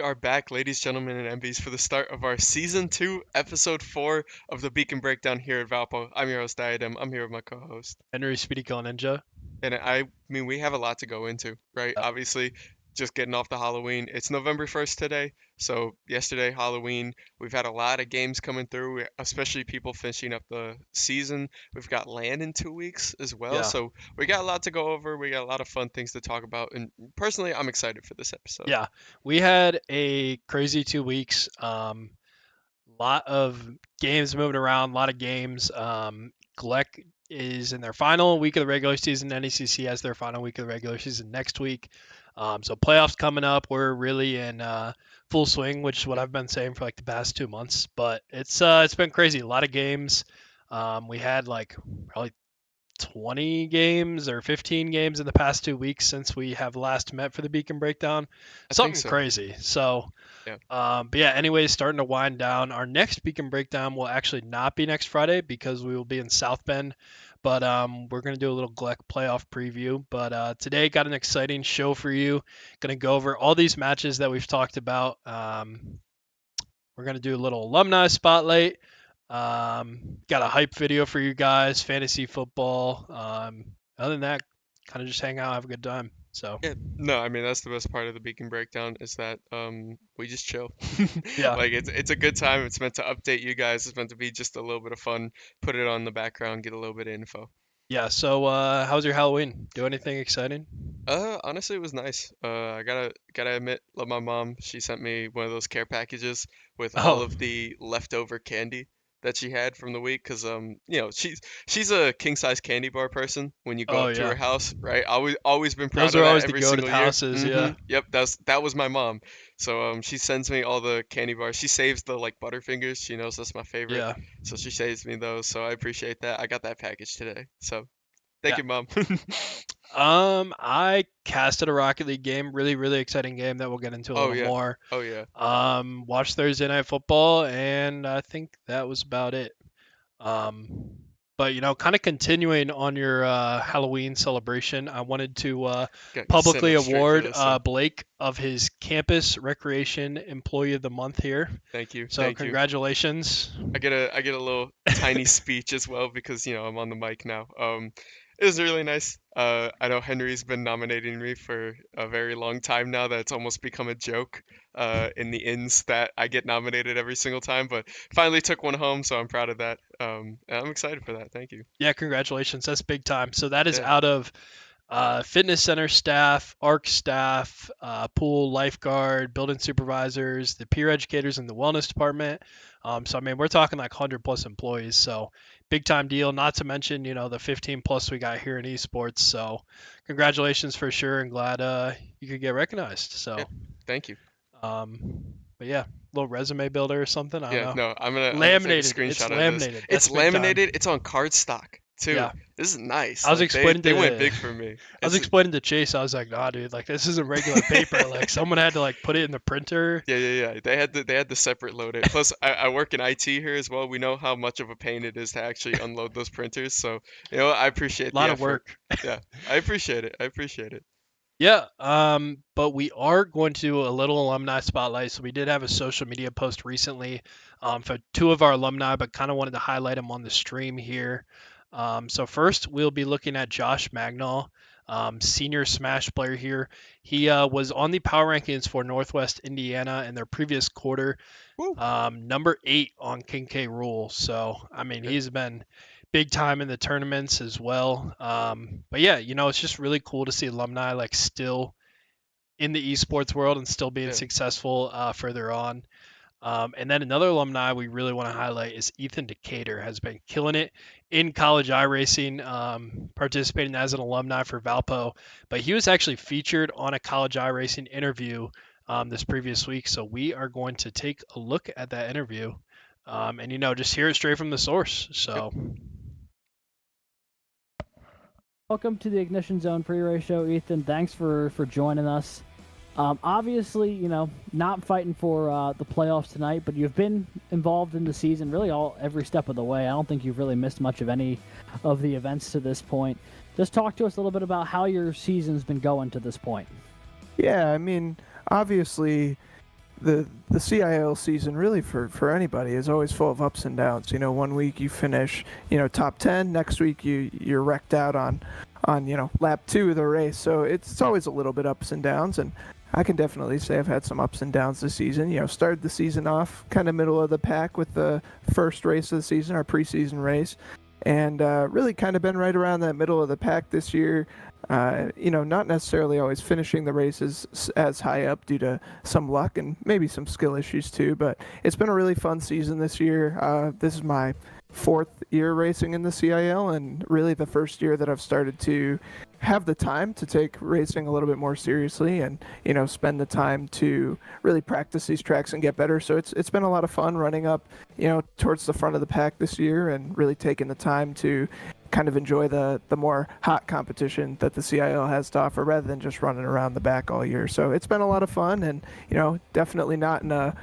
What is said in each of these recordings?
are back, ladies, gentlemen, and MVs, for the start of our Season 2, Episode 4 of the Beacon Breakdown here at Valpo. I'm your host, Diadem. I'm here with my co-host. Henry Speedy Kill Ninja. And I mean, we have a lot to go into, right? Yep. Obviously, just getting off the Halloween. It's November 1st today, so yesterday, Halloween. We've had a lot of games coming through, especially people finishing up the season. We've got land in 2 weeks as well, Yeah. so we got a lot to go over. We got a lot of fun things to talk about, and personally, I'm excited for this episode. Yeah. We had a crazy 2 weeks. Lot of games moving around, a lot of games. Gleck is in their final week of the regular season. NECC has their final week of the regular season next week. So playoffs coming up. We're really in full swing, which is what I've been saying for like the past 2 months. But it's been crazy. A lot of games. We had like probably 20 games or 15 games in the past 2 weeks since we have last met for the Beacon Breakdown. I think Something so. crazy. So, Yeah. but yeah, anyways, starting to wind down. Our next Beacon Breakdown will actually not be next Friday because we will be in South Bend. But we're going to do a little Gleck playoff preview. But today, got an exciting show for you. Going to go over all these matches that we've talked about. We're going to do a little alumni spotlight. Got a hype video for you guys, fantasy football. Other than that, kind of just hang out, have a good time. So Yeah, no, I mean that's the best part of the Beacon Breakdown is that we just chill. yeah, Like it's a good time. It's meant to update you guys. It's meant to be just a little bit of fun. Put it on the background, get a little bit of info. yeah. So how's your Halloween? Do anything exciting? Honestly, it was nice. I gotta admit, love my mom. She sent me one of those care packages with all Oh, of the leftover candy that she had from the week. Cause she's a king size candy bar person. When you go oh up to her yeah. house, right? Always been proud Those of are that always the every goated single year. houses. Yeah, Yep, that was my mom. So she sends me all the candy bars. She saves the like Butterfingers. She knows that's my favorite. yeah, So she saves me those. So I appreciate that. I got that package today. So thank yeah. you, mom. I casted a Rocket League game. Really, really exciting game that we'll get into a Oh little yeah. more. Oh yeah. Watched Thursday Night Football, and I think that was about it. Um, but kind of continuing on your Halloween celebration, I wanted to Got sent publicly up straight for award this one. Blake of his Campus Recreation Employee of the Month here. Thank you. So Thank you. congratulations. I get a little tiny speech as well because I'm on the mic now. It was really nice. I know Henry's been nominating me for a very long time now. That's almost become a joke. In the ins that I get nominated every single time, but finally took one home, so I'm proud of that. And I'm excited for that. Thank you. Yeah, congratulations. That's big time. So that is Yeah. out of fitness center staff, ARC staff, pool lifeguard, building supervisors, the peer educators in the wellness department. So I mean, we're talking like 100 plus employees. So big time deal. Not to mention, the 15 plus we got here in esports. So congratulations for sure, and glad you could get recognized. Yeah. So, Thank you. but yeah, little resume builder or something. I don't Yeah, know. no, I'm gonna take a Laminated. It's screenshot of this. laminated. That's It's big time. laminated. It's on cardstock too. Yeah. This is nice. I was Like they explaining they went to big for me. I was It's explaining to Chase. I was like, "Nah, dude, like this isn't regular paper. Like someone had to like put it in the printer." yeah. They had to separate load it. Plus, I work in IT here as well. We know how much of a pain it is to actually unload those printers. So I appreciate A the lot of effort. work. Yeah, I appreciate it. I appreciate it. Yeah. But we are going to do a little alumni spotlight. So we did have a social media post recently, for two of our alumni, but kind of wanted to highlight them on the stream here. So first, we'll be looking at Josh Magnall, senior Smash player here. He was on the power rankings for Northwest Indiana in their previous quarter, Woo. number 8 on King K Rule. So I mean, Yeah, he's been big time in the tournaments as well. But yeah, it's just really cool to see alumni like still in the esports world and still being yeah. successful further on. And then another alumni we really want to highlight is Ethan Decatur has been killing it in college iRacing, participating as an alumni for Valpo. But he was actually featured on a college iRacing interview this previous week. So we are going to take a look at that interview, and just hear it straight from the source. Yep. So Welcome to the Ignition Zone pre-race show, Ethan. Thanks for joining us. Obviously, not fighting for the playoffs tonight, but you've been involved in the season really every step of the way. I don't think you've really missed much of any of the events to this point. Just talk to us a little bit about how your season's been going to this point. Yeah, I mean, obviously, the CIL season really for anybody is always full of ups and downs. You know, one week you finish, you know, top 10, next week you're wrecked out on you know, lap 2 of the race. So it's always a little bit ups and downs, and I can definitely say I've had some ups and downs this season. You know, started the season off kind of middle of the pack with the first race of the season, our preseason race, and really kind of been right around that middle of the pack this year. You know, not necessarily always finishing the races as high up due to some luck and maybe some skill issues too, but it's been a really fun season this year. This is my 4th year racing in the CIL, and really the first year that I've started to have the time to take racing a little bit more seriously, and you know, spend the time to really practice these tracks and get better. So it's been a lot of fun running up, you know, towards the front of the pack this year, and really taking the time to kind of enjoy the more hot competition that the CIL has to offer, rather than just running around the back all year. So it's been a lot of fun, and you know, definitely not in a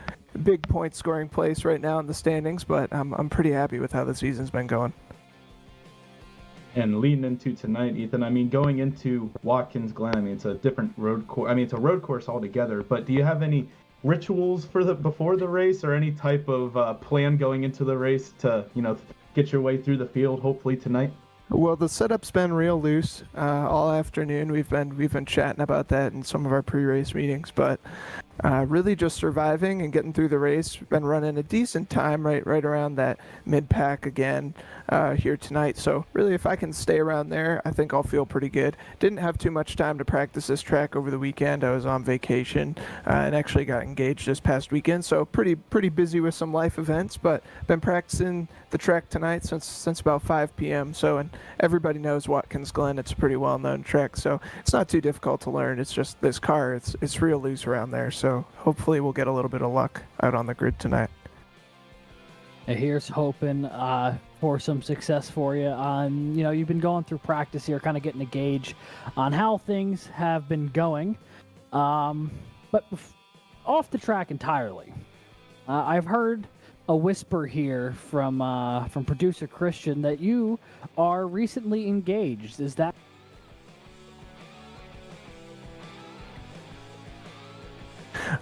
big point scoring place right now in the standings, but I'm pretty happy with how the season's been going. And leading into tonight, Ethan, I mean, going into Watkins Glen, I mean, it's a different road course. I mean, it's a road course altogether, but do you have any rituals for before the race, or any type of plan going into the race to, you know, get your way through the field, hopefully tonight? Well, the setup's been real loose all afternoon. We've been chatting about that in some of our pre-race meetings, but really just surviving and getting through the race. Been running a decent time, right around that mid-pack again here tonight. So really, if I can stay around there, I think I'll feel pretty good. Didn't have too much time to practice this track over the weekend. I was on vacation and actually got engaged this past weekend, so pretty busy with some life events. But been practicing the track tonight since about 5 p.m. So, and everybody knows Watkins Glen. It's a pretty well-known track, so it's not too difficult to learn. It's just this car. It's real loose around there. So hopefully we'll get a little bit of luck out on the grid tonight. And here's hoping for some success for you. You know, you've been going through practice here, kind of getting a gauge on how things have been going. But off the track entirely, I've heard a whisper here from producer Christian that you are recently engaged. Is that?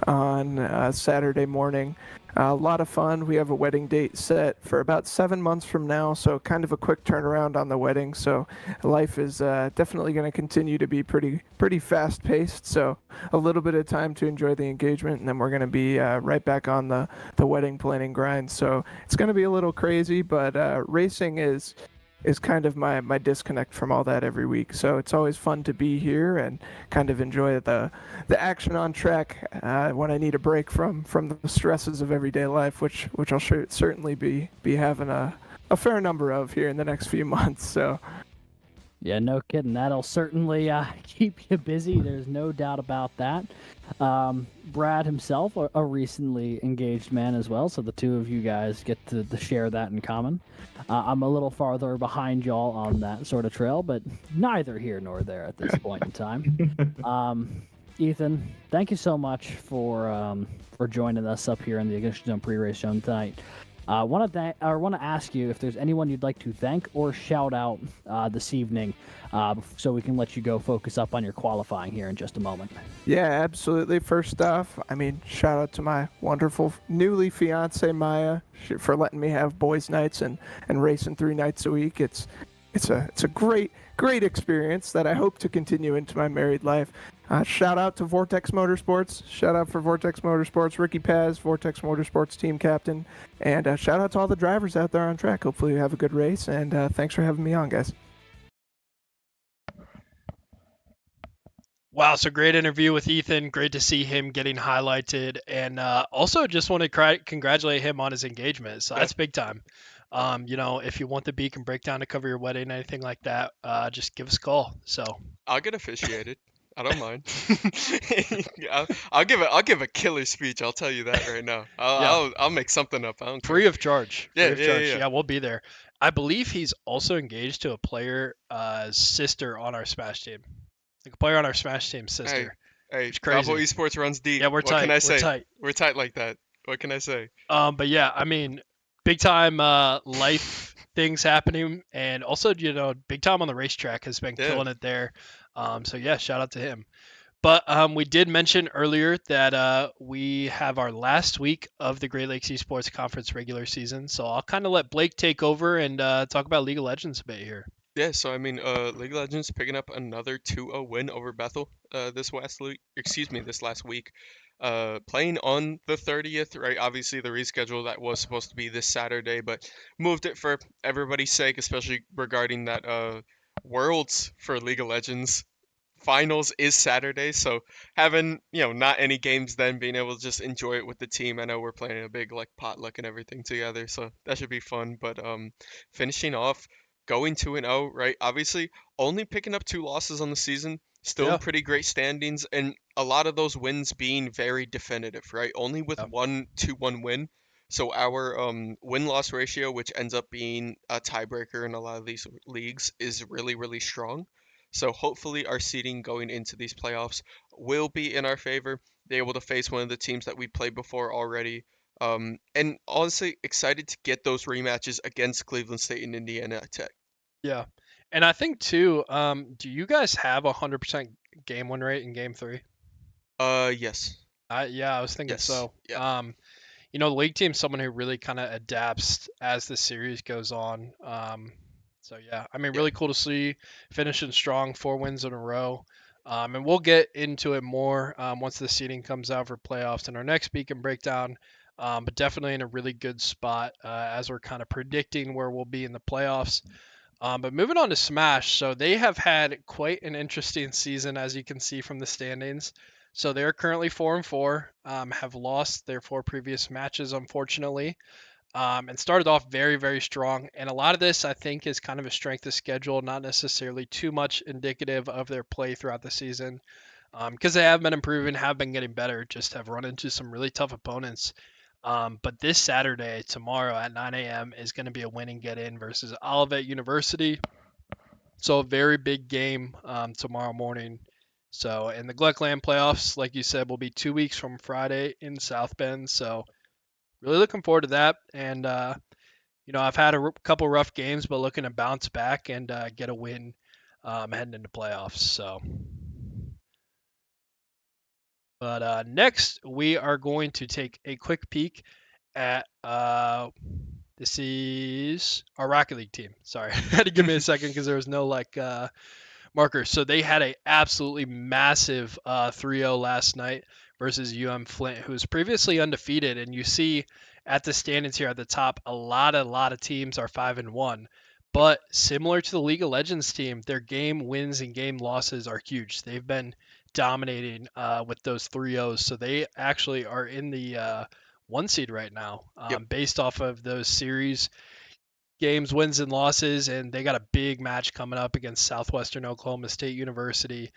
On Saturday morning. A lot of fun. We have a wedding date set for about 7 months from now, so kind of a quick turnaround on the wedding. So life is definitely going to continue to be pretty fast paced. So a little bit of time to enjoy the engagement, and then we're going to be right back on the wedding planning grind. So it's going to be a little crazy, but racing is kind of my disconnect from all that every week. So it's always fun to be here and kind of enjoy the action on track when I need a break from the stresses of everyday life, which I'll certainly be having a fair number of here in the next few months. So Yeah, no kidding. That'll certainly keep you busy. There's no doubt about that. Brad himself, a recently engaged man as well, so the two of you guys get to share that in common. I'm a little farther behind y'all on that sort of trail, but neither here nor there at this point in time. Ethan, thank you so much for joining us up here in the Ignition Zone pre-race show tonight. I want to ask you if there's anyone you'd like to thank or shout out this evening, so we can let you go focus up on your qualifying here in just a moment. yeah, absolutely. First off, I mean, shout out to my wonderful newly fiance Maya for letting me have boys' nights and racing 3 nights a week. It's a great experience that I hope to continue into my married life. Shout out to Vortex Motorsports. Shout out for Vortex Motorsports, Ricky Paz, Vortex Motorsports team captain, and shout out to all the drivers out there on track. Hopefully you have a good race, and thanks for having me on, guys. Wow, so great interview with Ethan. Great to see him getting highlighted, and also just want to congratulate him on his engagement. So that's big time. You know, if you want the Beacon breakdown to cover your wedding, anything like that, just give us a call. So I'll get officiated. I don't mind. I'll give a killer speech. I'll tell you that right now. I'll make something up. I don't free care. of charge. Yeah, Free of charge. yeah. We'll be there. I believe he's also engaged to a player sister on our Smash team. Like a player on our Smash team sister. Hey, It's crazy. Bravo Esports runs deep. Yeah, we're What tight. can I say? We're tight. We're tight like that. What can I say? But yeah, I mean, big time life things happening, and also, you know, big time on the racetrack, has been Yeah. killing it there. So yeah, shout out to him. But we did mention earlier that we have our last week of the Great Lakes Esports Conference regular season. So I'll kind of let Blake take over and talk about League of Legends a bit here. Yeah, so I mean, League of Legends picking up another 2-0 win over Bethel this last week. Playing on the 30th, right? Obviously the reschedule that was supposed to be this Saturday, but moved it for everybody's sake, especially regarding that Worlds for League of Legends finals is Saturday, so having, not any games then, being able to just enjoy it with the team. I know we're planning a big like potluck and everything together, so that should be fun. But finishing off, going 2-0, right? Obviously, only picking up 2 losses on the season, still in Yeah. pretty great standings, and a lot of those wins being very definitive, right? Only with Yeah. one 2-1 win. So our win-loss ratio, which ends up being a tiebreaker in a lot of these leagues, is really, really strong. So hopefully our seeding going into these playoffs will be in our favor. Be able to face one of the teams that we played before already. And honestly, excited to get those rematches against Cleveland State and Indiana Tech. Yeah. And I think too, do you guys have 100% game win rate in game 3? Yes, Yeah, I was thinking yes, so. yeah, The league team's someone who really kind of adapts as the series goes on. So yeah, I mean, yeah, really cool to see finishing strong, 4 wins in a row. And we'll get into it more once the seeding comes out for playoffs in our next week and breakdown. But definitely in a really good spot as we're kind of predicting where we'll be in the playoffs. But moving on to Smash, so they have had quite an interesting season, as you can see from the standings. So they're currently 4-4, have lost their 4 previous matches, unfortunately, and started off very, very strong. And a lot of this, I think, is kind of a strength of schedule, not necessarily too much indicative of their play throughout the season, because they have been improving, have been getting better, just have run into some really tough opponents. But this Saturday, tomorrow at 9 a.m., is going to be a win and get in versus Olivet University. So a very big game tomorrow morning. So in the Gluckland playoffs, like you said, will be 2 weeks from Friday in South Bend. So really looking forward to that. And I've had a couple rough games, but looking to bounce back and get a win heading into playoffs. So, but next we are going to take a quick peek at this is our Rocket League team. Sorry, had to give me a second because there was no marker. So they had a absolutely massive 3-0 last night versus Flint, who was previously undefeated. And you see at the standings here at the top, a lot of teams are 5-1. But similar to the League of Legends team, their game wins and game losses are huge. They've been dominating with those 3-0s. So they actually are in the 1 seed right now, yep, based off of those series games, wins and losses, and they got a big match coming up against Southwestern Oklahoma State University,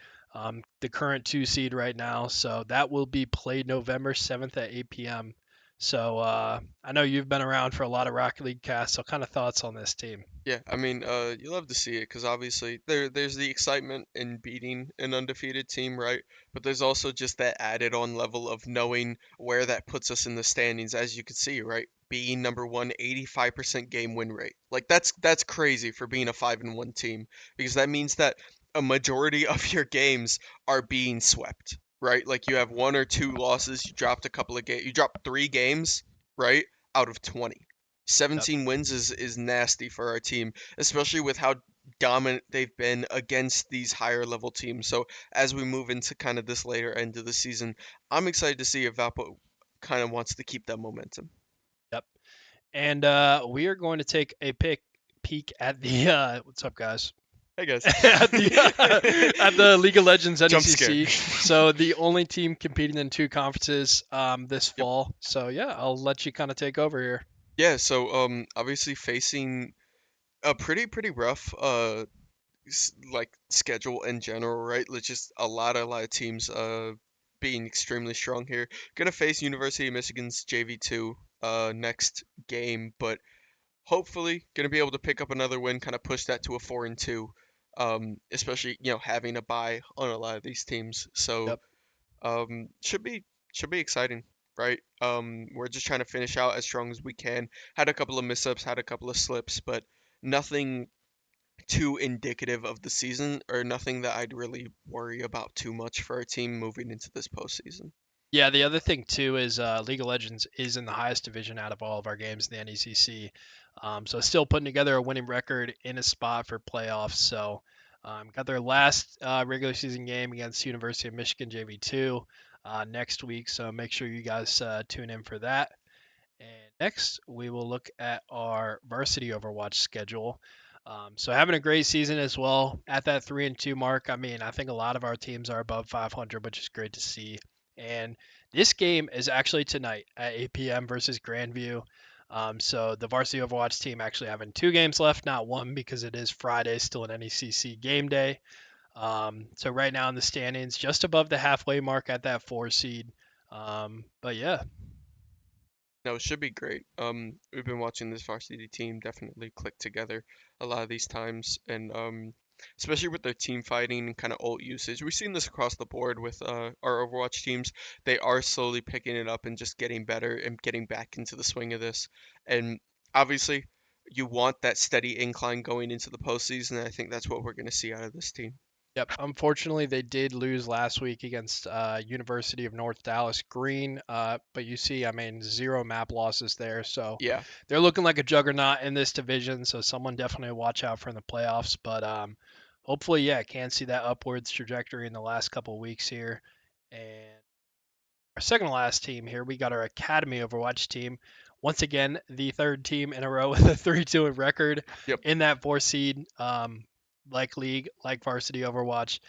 the current 2 seed right now. So that will be played November 7th at 8 p.m. So I know you've been around for a lot of Rocket League casts. So kind of thoughts on this team? yeah. I mean, you love to see it because obviously there's the excitement in beating an undefeated team, right? But there's also just that added on level of knowing where that puts us in the standings, as you can see, right? Being number one, 85% game win rate. Like that's crazy for being a 5-1 team because that means that a majority of your games are being swept, right? Like you have 1 or 2 losses, you dropped a couple of games, you dropped 3 games, right? Out of 20. Yep. 17 wins is nasty for our team, especially with how dominant they've been against these higher level teams. So as we move into kind of this later end of the season, I'm excited to see if Valpo kind of wants to keep that momentum. Yep. And we are going to take a peek at the what's up, guys? Hey guys. at the League of Legends Jump scare. NECC. So the only team competing in 2 conferences this Yep. fall. So yeah, I'll let you kind of take over here. Yeah, so obviously facing a pretty rough like schedule in general, right? Like just a lot of teams being extremely strong here. Gonna face University of Michigan's JV2 next game, but hopefully gonna be able to pick up another win, kind of push that to a 4-2. Especially having a bye on a lot of these teams, so Yep. should be exciting, right? We're just trying to finish out as strong as we can. Had a couple of mishaps, had a couple of slips, but nothing too indicative of the season or nothing that I'd really worry about too much for our team moving into this postseason. Yeah, the other thing too is League of Legends is in the highest division out of all of our games in the NECC. So still putting together a winning record in a spot for playoffs. So got their last regular season game against University of Michigan JV2 next week. So make sure you guys tune in for that. And next, we will look at our varsity Overwatch schedule. So having a great season as well at that 3-2 mark. I mean, I think a lot of our teams are above 500, which is great to see. And this game is actually tonight at 8 p.m. versus Grandview. So the varsity Overwatch team actually having 2 games left, not one because it is Friday, still an NECC game day. So right now in the standings, just above the halfway mark at that 4 seed. But yeah, No, it should be great. We've been watching this varsity team definitely click together a lot of these times, and especially with their team fighting and kind of ult usage. We've seen this across the board with our Overwatch teams. They are slowly picking it up and just getting better and getting back into the swing of this. And obviously, you want that steady incline going into the postseason. And I think that's what we're going to see out of this team. yep. Unfortunately, they did lose last week against University of North Dallas Green. But you see, I mean, 0 map losses there. So Yeah, they're looking like a juggernaut in this division. So someone definitely watch out for in the playoffs. But hopefully, yeah, can see that upwards trajectory in the last couple of weeks here. And our second to last team here, we got our Academy Overwatch team. Once again, the third team in a row with a 3-2 record yep. in that 4 seed, like League, like Varsity Overwatch.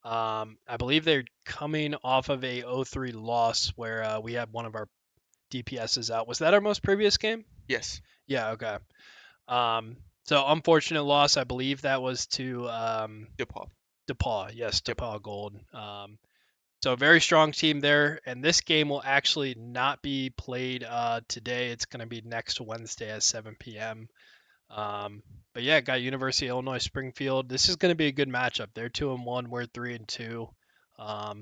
I believe they're coming off of a 0-3 loss where we had one of our DPSs out. Was that our most previous game? Yes, Yeah, okay. So unfortunate loss. I believe that was to DePaul. DePaul. Yes, Yep. DePaul Gold. So a very strong team there, and this game will actually not be played today. It's going to be next Wednesday at 7 p.m. But yeah, got University of Illinois Springfield. This is going to be a good matchup. They're 2-1. We're 3-2.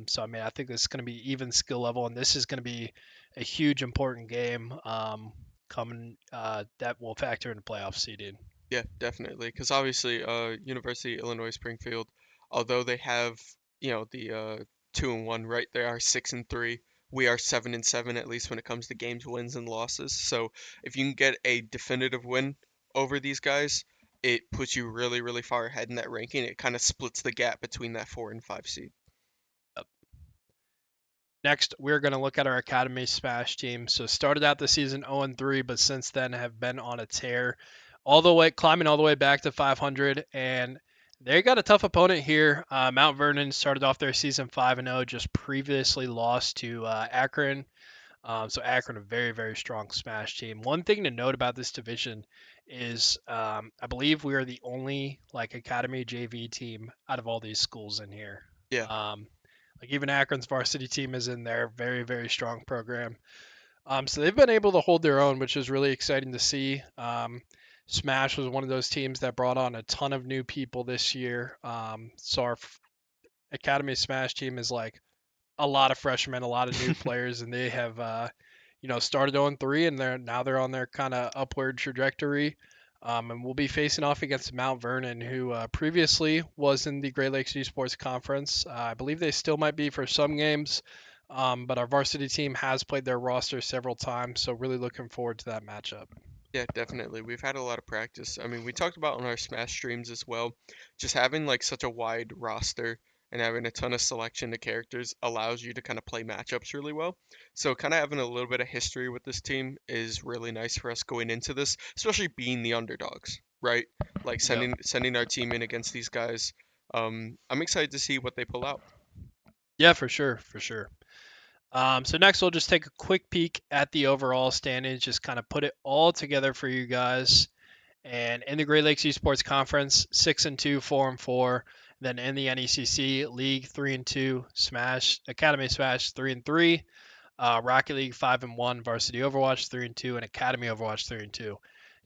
So I mean, I think this is going to be even skill level, and this is going to be a huge important game coming that will factor into playoff seeding. Yeah, definitely. Because obviously, University of Illinois Springfield, although they have, the 2-1, right? They are 6-3. We are 7-7 at least when it comes to games, wins, and losses. So if you can get a definitive win over these guys, it puts you really, really far ahead in that ranking. It kind of splits the gap between that 4 and 5 seed. Next, we're going to look at our Academy Smash team. So started out the season 0-3, but since then have been on a tear, climbing all the way back to 500. And they got a tough opponent here. Mount Vernon started off their season 5-0, just previously lost to Akron. So Akron, a very, very strong Smash team. One thing to note about this division is I believe we are the only like Academy JV team out of all these schools in here. Yeah, Like even Akron's varsity team is in there. Very, very strong program. So they've been able to hold their own, which is really exciting to see. Smash was one of those teams that brought on a ton of new people this year. So our Academy Smash team is like a lot of freshmen, a lot of new players, and they have started on 3 and they're on their kind of upward trajectory. And we'll be facing off against Mount Vernon, who previously was in the Great Lakes Esports Conference. I believe they still might be for some games, but our varsity team has played their roster several times, so really looking forward to that matchup. yeah, definitely. We've had a lot of practice. I mean, we talked about on our Smash streams as well, just having like such a wide roster and having a ton of selection of characters allows you to kind of play matchups really well. So kind of having a little bit of history with this team is really nice for us going into this, especially being the underdogs, right? Like Yep. sending our team in against these guys. I'm excited to see what they pull out. Yeah, for sure, for sure. So next, we'll just take a quick peek at the overall standings, just kind of put it all together for you guys. And in the Great Lakes Esports Conference, 6-2, 4-4. Then in the NECC League, 3-2, Smash Academy Smash 3-3, Rocket League 5-1, Varsity Overwatch 3-2, and Academy Overwatch 3-2.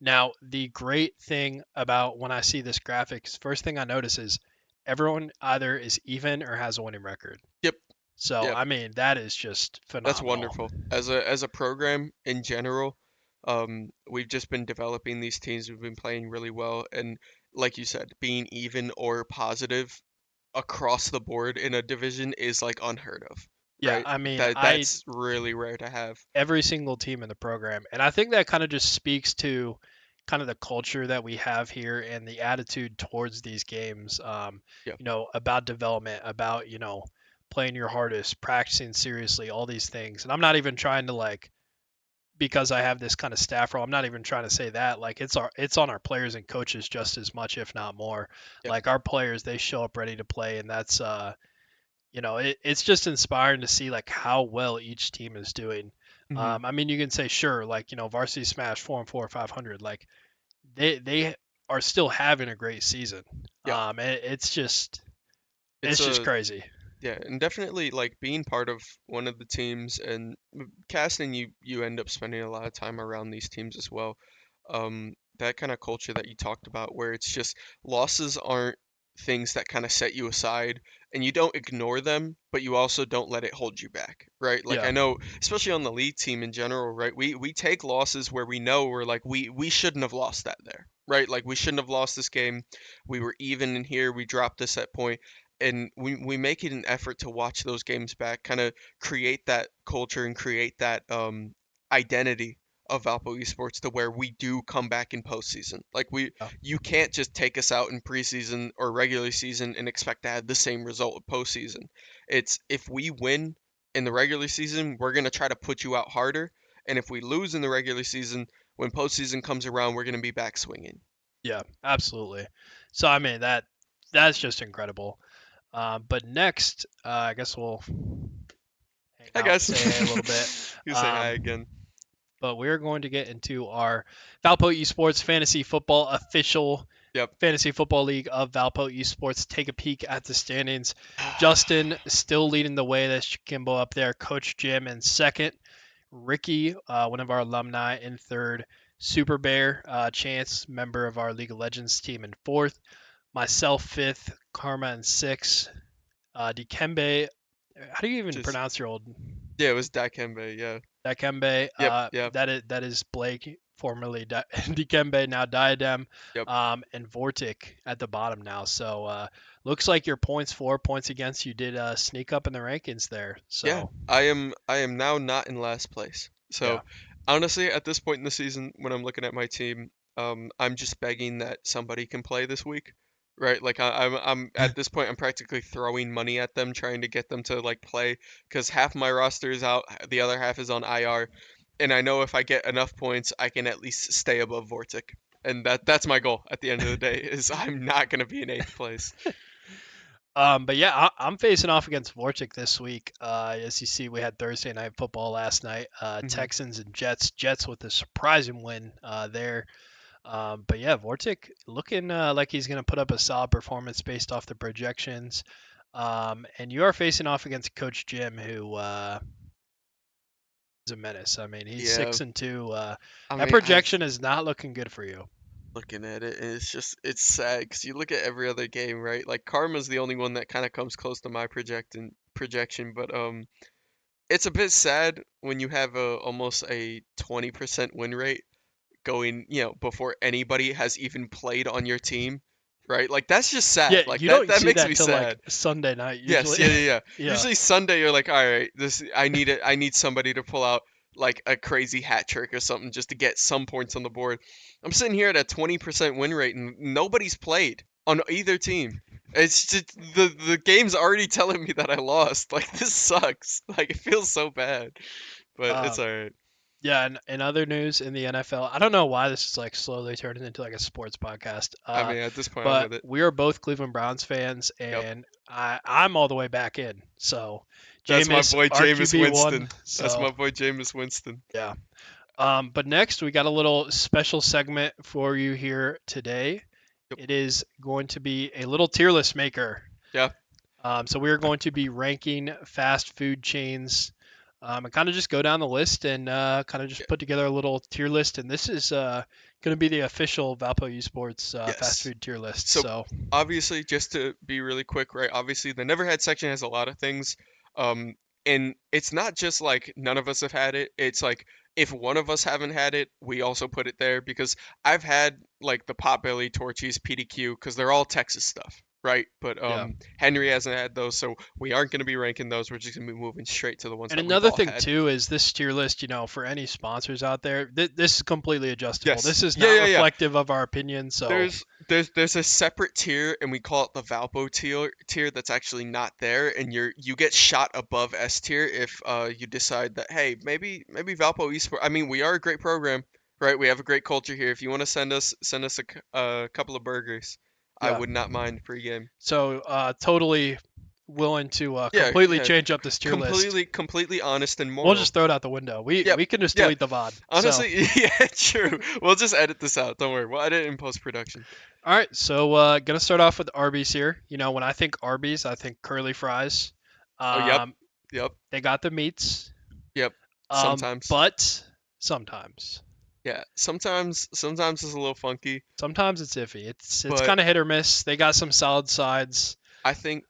Now, the great thing about when I see this graphics, first thing I notice is everyone either is even or has a winning record. Yep. So Yep. I mean, that is just That's phenomenal. wonderful. As a program in general, We've just been developing these teams. We've been playing really well, and like you said, being even or positive across the board in a division is like unheard of, Yeah, right? I mean, That's really rare to have. every single team in the program, and I think that kind of just speaks to kind of the culture that we have here and the attitude towards these games. Yeah. About development, about playing your hardest, practicing seriously, all these things. And I'm not even trying to like because I have this kind of staff role, I'm not even trying to say that. Like it's on our players and coaches just as much, if not more. Yeah. Like our players, they show up ready to play, and that's it's just inspiring to see like how well each team is doing. Hmm. I mean, you can say sure, like Varsity Smash 4-4, 500, like they are still having a great season. Yeah. It's It's just a crazy. Yeah, and definitely like being part of one of the teams and casting, you end up spending a lot of time around these teams as well. That kind of culture that you talked about where it's just losses aren't things that kind of set you aside and you don't ignore them, but you also don't let it hold you back, right? Like Yeah, I know, especially on the league team in general, right? We take losses where we know we're like we shouldn't have lost that there, right? Like we shouldn't have lost this game. We were even in here, we dropped this set point, and we make it an effort to watch those games back, kind of create that culture and create that identity of Valpo Esports to where we do come back in postseason. Like yeah, you can't just take us out in preseason or regular season and expect to have the same result of postseason. It's if we win in the regular season, we're gonna try to put you out harder, and if we lose in the regular season, when postseason comes around, we're gonna be back swinging. yeah, absolutely. So I mean that's just incredible. But next, I guess we'll hang I out and guess say hey a little bit. you say hi Um, again. but we're going to get into our Valpo Esports Fantasy Football official Yep. Fantasy Football League of Valpo Esports. Take a peek at the standings. Justin still leading the way. That's Kimbo up there. Coach Jim in second. Ricky, one of our alumni, in third. Super Bear, Chance, member of our League of Legends team, in fourth. Myself, fifth. Karma in sixth. Dikembe, how do you even Just pronounce your old Yeah, it was Dikembe. Yeah. Dikembe? Yep. Yep. That is Blake, formerly Dikembe, now Diadem, Yep. and Vortic at the bottom now. So looks like your points for, points against, you did sneak up in the rankings there. Yeah. So I am now not in last place. yeah, So honestly, at this point in the season, when I'm looking at my team, I'm just begging that somebody can play this week. Right, like I'm at this point, I'm practically throwing money at them, trying to get them to like play, because half my roster is out, the other half is on IR, and I know if I get enough points, I can at least stay above Vortic, and that's my goal at the end of the day. Is I'm not gonna be in eighth place. But yeah, I'm facing off against Vortic this week. As you see, we had Thursday night football last night. Hmm. Texans and Jets. Jets with a surprising win there. But yeah, Vortic looking like he's going to put up a solid performance based off the projections. And you are facing off against Coach Jim, who is a menace. I mean, he's Yeah, 6-2. I That mean, I've projection is not looking good for you. looking at it, and it's sad because you look at every other game, right? Like Karma's the only one that kind of comes close to my projection, but it's a bit sad when you have almost a 20% win rate going, before anybody has even played on your team, right? Like that's just Yeah, sad. Like you that don't that see makes that me till like sad. Sunday night Yes, usually. yeah. Yeah. Usually Sunday you're like, all right, this I need somebody to pull out like a crazy hat trick or something just to get some points on the board. I'm sitting here at a 20% win rate and nobody's played on either team. It's just the game's already telling me that I lost. Like this sucks. Like it feels so bad, but it's Um, all right. yeah, and in other news in the NFL, I don't know why this is like slowly turning into like a sports podcast. I mean, at this point, I'm But with it. we are both Cleveland Browns fans, Yep. and I'm all the way back in. So That's my Jameis boy Jameis RQB one. Winston. That's So my boy Jameis Winston. yeah. But next we got a little special segment for you here today. Yep. It is going to be a little tier list maker. Yeah. So we are going to be ranking fast food chains, and kind of just go down the list and kind of just Yeah. put together a little tier list. And this is going to be the official Valpo Esports fast Yes. food tier list. So So obviously, just to be really quick, right? Obviously, the never had section has a lot of things. Um, and it's not just like none of us have had it. It's like if one of us haven't had it, we also put it there because I've had like the Potbelly, Torchy's, PDQ because they're all Texas stuff, right? But Yeah. Henry hasn't had those, so we aren't going to be ranking those. We're just going to be moving straight to the ones And that we've another all thing had. too is this tier list. For any sponsors out there, this is completely adjustable. Yes. This is Yeah, not yeah, yeah. reflective of our opinion. So There's a separate tier and we call it the Valpo tier that's actually not there, and you get shot above S tier if you decide that, hey, maybe Valpo Esport. I mean, we are a great program, right? We have a great culture here. If you want to send us a couple of burgers, I yeah. would not mind pregame. So totally willing to Yeah, completely yeah. change up this tier list. Completely honest and We'll moral. just throw it out the window. We Yep, we can just yep. delete the VOD. So, Honestly, yeah, true. We'll just edit this out. Don't worry. We'll edit it in post production. all right. So gonna start off with Arby's here. When I think Arby's, I think curly fries. Oh, yep, Um, yep, They got the meats. yep. Sometimes. But sometimes. Yeah, sometimes it's a little funky, Sometimes it's iffy. It's but kind of hit or miss. They got some solid sides. I think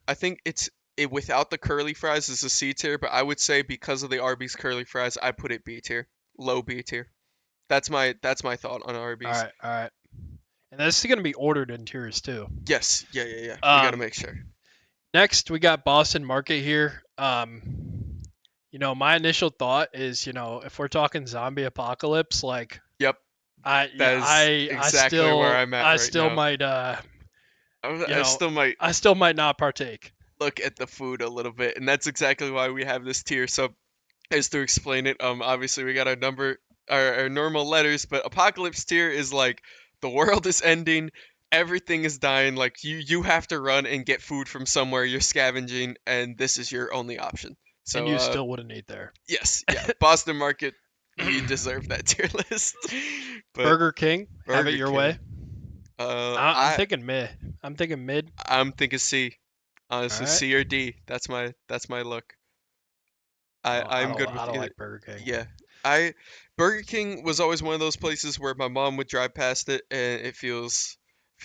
it without the curly fries is a C tier, but I would say because of the Arby's curly fries, I put it B tier, low B tier. That's my thought on Arby's. All right. And this is gonna be ordered in tiers too. Yes, yeah. We gotta make sure. Next, we got Boston Market here. My initial thought is, if we're talking zombie apocalypse, like Yep, I that is I exactly still where I'm at I right still now. might I still might I still might not partake. look at the food a little bit, and that's exactly why we have this tier. So, as to explain it, obviously we got our normal letters, but apocalypse tier is like the world is ending, everything is dying, like you have to run and get food from somewhere, you're scavenging, and this is your only option. So And you still wouldn't eat there. yes, yeah, Boston Market, we deserve that tier list. But Burger King, have it Burger your King, way. I'm I thinking mid. I'm thinking mid. I'm thinking C. Honestly, All right. C or D. That's my look. I'm good with I don't either. like Burger King. Yeah. I Burger King was always one of those places where my mom would drive past it and it feels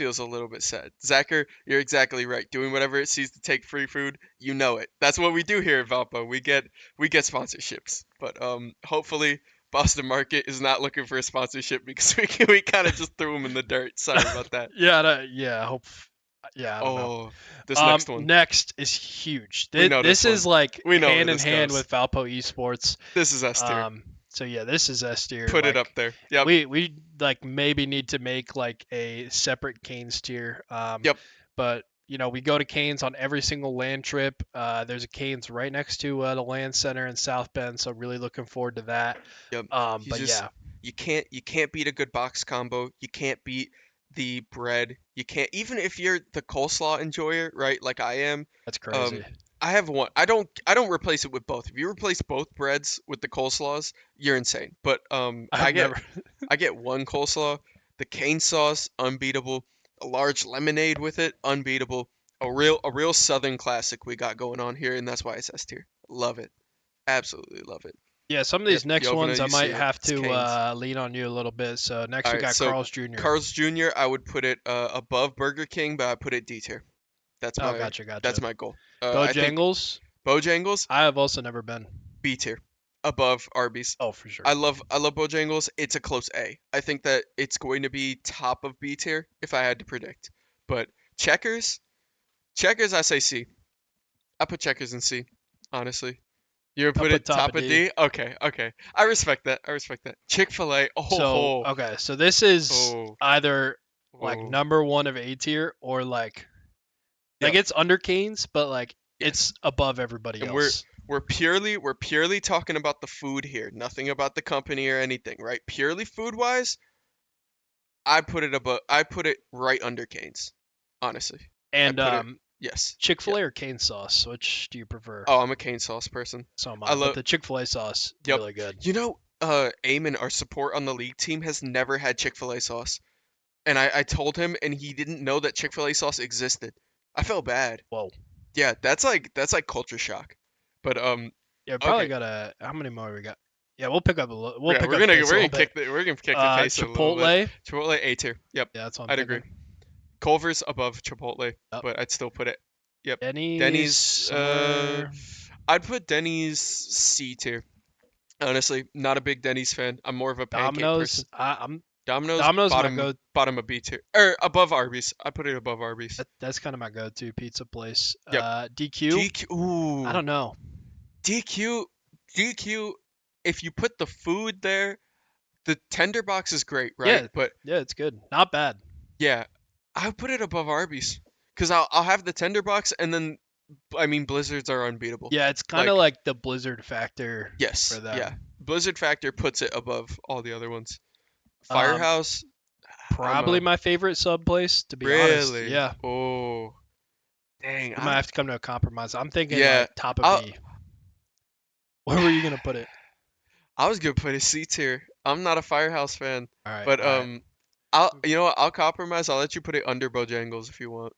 a little bit sad. Zachar, you're exactly right. Doing whatever it sees to take free food, you know it. That's what we do here at Valpo. We get sponsorships. But hopefully Boston Market is not looking for a sponsorship because we kind of just threw them in the dirt. Sorry about that. Yeah. I don't know. Oh, this next one. Next is huge. We know This this is one. like We know where hand in this hand goes. with Valpo Esports. This is S tier. So yeah, this is S tier. Put it up there. Yep. We like maybe need to make like a separate Canes tier. Yep. But we go to Canes on every single land trip. There's a Canes right next to the land center in South Bend, so really looking forward to that. Yep. But yeah, You can't beat a good box combo. You can't beat the bread. You can't, even if you're the coleslaw enjoyer, right? Like I am. that's crazy. I have one. I don't replace it with both. If you replace both breads with the coleslaws, you're insane. But I I've get never. I get one coleslaw, the cane sauce, unbeatable. A large lemonade with it, unbeatable. A real southern classic we got going on here, and that's why it's S tier. Love it. Absolutely love it. Yeah, some of Yep, these next Yovana, ones I you see might it. have It's to Cane's. lean on you a little bit. So next All we right, got so Carl's Jr. Carl's Jr. I would put it above Burger King, but I put it D tier. That's Oh, my gotcha. that's my goal. I think Bojangles, Bojangles I have also never been. B tier, above Arby's. Oh, for sure. I love Bojangles. It's a close A. I think that it's going to be top of B tier if I had to predict. But Checkers, I say C. I put Checkers in C. Honestly, you would I'll put put it top of D. Okay, okay. I respect that. Chick-fil-A. So okay, so this is oh, either like oh. number one of A tier or like Yep. it's under Canes, but like Yes. it's above everybody And else. we're purely talking about the food here, nothing about the company or anything, right? Purely food wise, I put it right under Cane's, honestly. And put it- Yes. Chick-fil-A or Cane sauce, which do you prefer? Oh, I'm a cane sauce person. So am I I. love- But the Chick-fil-A sauce, Yep. really good. You know, Eamon, our support on the league team, has never had Chick-fil-A sauce. And I told him and he didn't know that Chick-fil-A sauce existed. I felt bad. Whoa. Yeah, that's like culture shock. But Yeah, probably okay. got a. How many more we got? Yeah, we'll pick up a little. We'll yeah, pick we're up gonna the pace a little bit. we're gonna kick the pace a little bit. Chipotle. Chipotle A tier. Yep. Yeah, that's what I'm I'd thinking. agree. Culver's above Chipotle, Yep. but I'd still put it. Yep. Denny's. Denny's, somewhere- I'd put Denny's C tier. Honestly, not a big Denny's fan. I'm more of a pancake Domino's. person. I'm Domino's Domino's my bottom go. bottom of B tier or above Arby's. I put it above Arby's. That's kind of my go-to pizza place. Yep. DQ. DQ. I Ooh. don't know. DQ. DQ. If you put the food there, the tender box is great, right? Yeah, But yeah, it's good. Not bad. yeah, I put it above Arby's because I'll have the tender box and then I mean blizzards are unbeatable. Yeah, it's kind of Like like the Blizzard factor for yes, yeah. them. Blizzard Factor puts it above all the other ones. Um, Firehouse, I'm Probably a my favorite sub place, to be honest. really. Yeah, Oh, dang. we might have to come to a compromise. I'm thinking Yeah. like top of I'll, B. Where were you gonna put it? I was gonna put a C tier. I'm not a Firehouse fan, All right, but all right. I'll you know what? I'll compromise. I'll let you put it under Bojangles if you want.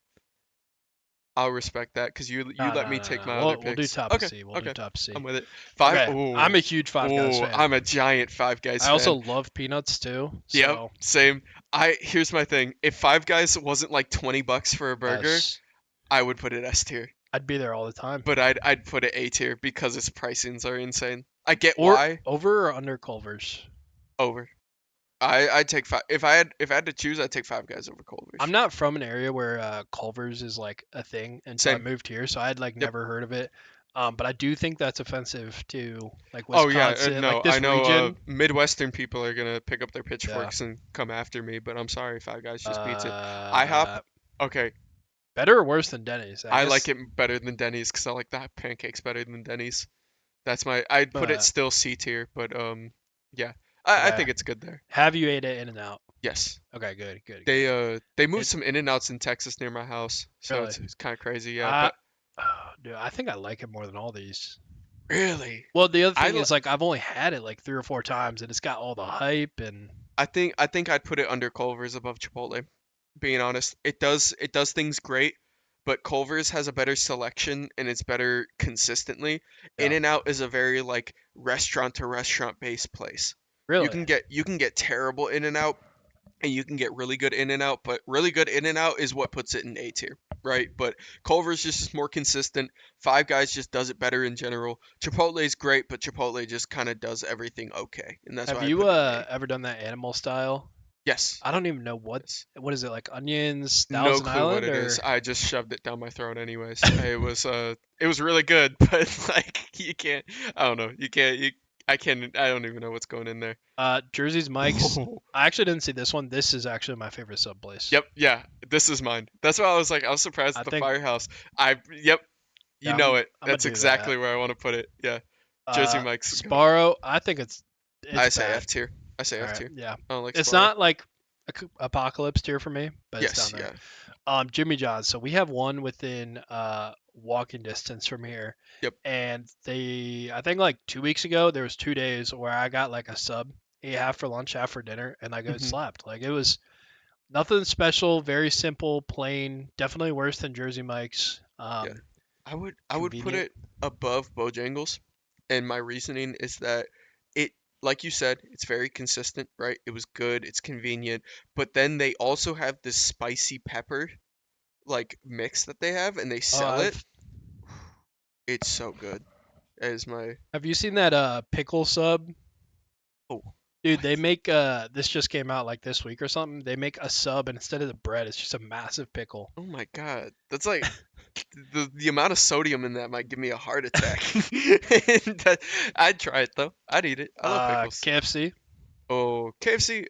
I'll respect that because you No, let no, me no, take no. my other We'll do picks. top of Okay, C. We'll do okay, top C. I'm with it. Five. Okay, I'm Oh, a huge Five Guys fan. I'm a giant Five Guys I also fan. love peanuts too. Yep, So same. Here's my thing. If Five Guys wasn't like $20 for a burger, yes, I would put it S tier. I'd be there all the time. But I'd put it A tier because its pricings are insane. I get Or why. over or under Culver's. Over. I'd take five if I had to choose. I'd take Five Guys over Culver's. I'm not from an area where Culver's is like a thing until I Same. moved here, so I had like Yep. never heard of it. But I do think that's offensive to like Oh yeah, Wisconsin, no, like I this know region. Midwestern people are gonna pick up their Yeah. pitchforks and come after me, but I'm sorry, Five Guys just beats it. IHOP, okay, Better or worse than Denny's? I guess. like it better than Denny's because I like the pancakes better than Denny's. I'd put it still C tier, but yeah, I Okay. think it's good there. Have you ate it In-N-Out? Yes, Okay, good, good. they moved It- some In-N-Outs in Texas near my house, so Really? it's kind of crazy. Yeah, I, but dude, I think I like it more than all these. really, Well, the other I thing li- is like I've only had it like 3 or 4 times, and it's got all the hype and I think I'd put it under Culver's above Chipotle. Being honest, it does things great, but Culver's has a better selection and it's better consistently. Yeah. In-N-Out is a very like restaurant to restaurant based place. really. You can get terrible In-N-Out and you can get really good In-N-Out, but really good In-N-Out is what puts it in A tier, right? But Culver's just is more consistent. Five Guys just does it better in general. Chipotle is great, but Chipotle just kind of does everything okay, and that's Have why I you put it in A. ever done that animal style? Yes. I don't even know Yes. what is it like onions, No Thousand clue what Island it or is. I just shoved it down my throat anyways. It was really good, but like you can't I don't know. You can't you I don't even know what's going in there. Jersey's Mike's. Whoa. I actually didn't see this one. This is actually my favorite sub place. Yep, yeah. This is mine. That's why I was surprised I at the think- Firehouse. Yep. You Yeah, know it. I'm gonna That's do exactly where I want to put it. Yeah. Jersey Mike's. Sparrow. I think it's I say bad. F tier. I say F Alright, tier. yeah, I don't like it's Sparrow. not like apocalypse tier for me, but Yes, it's down yeah. there. Jimmy John's. So we have one within walking distance from here. Yep. And I think like 2 weeks ago, there was 2 days where I got like a sub, ate half for lunch, half for dinner, and like it Mhm. slapped. Like it was nothing special, very simple, plain. Definitely worse than Jersey Mike's. I would put Convenient. it above Bojangles, and my reasoning is that it, like you said, it's very consistent, right? It was good, it's convenient, but then they also have this spicy pepper like mix that they have, and they sell it. It's so good. That is my Have you seen that pickle sub? oh Dude, they what? make this just came out like this week or something. They make a sub and instead of the bread, it's just a massive pickle. Oh my god, that's like the amount of sodium in that might give me a heart attack. I'd try it though. I'd eat it. I love pickles. KFC. Oh, KFC.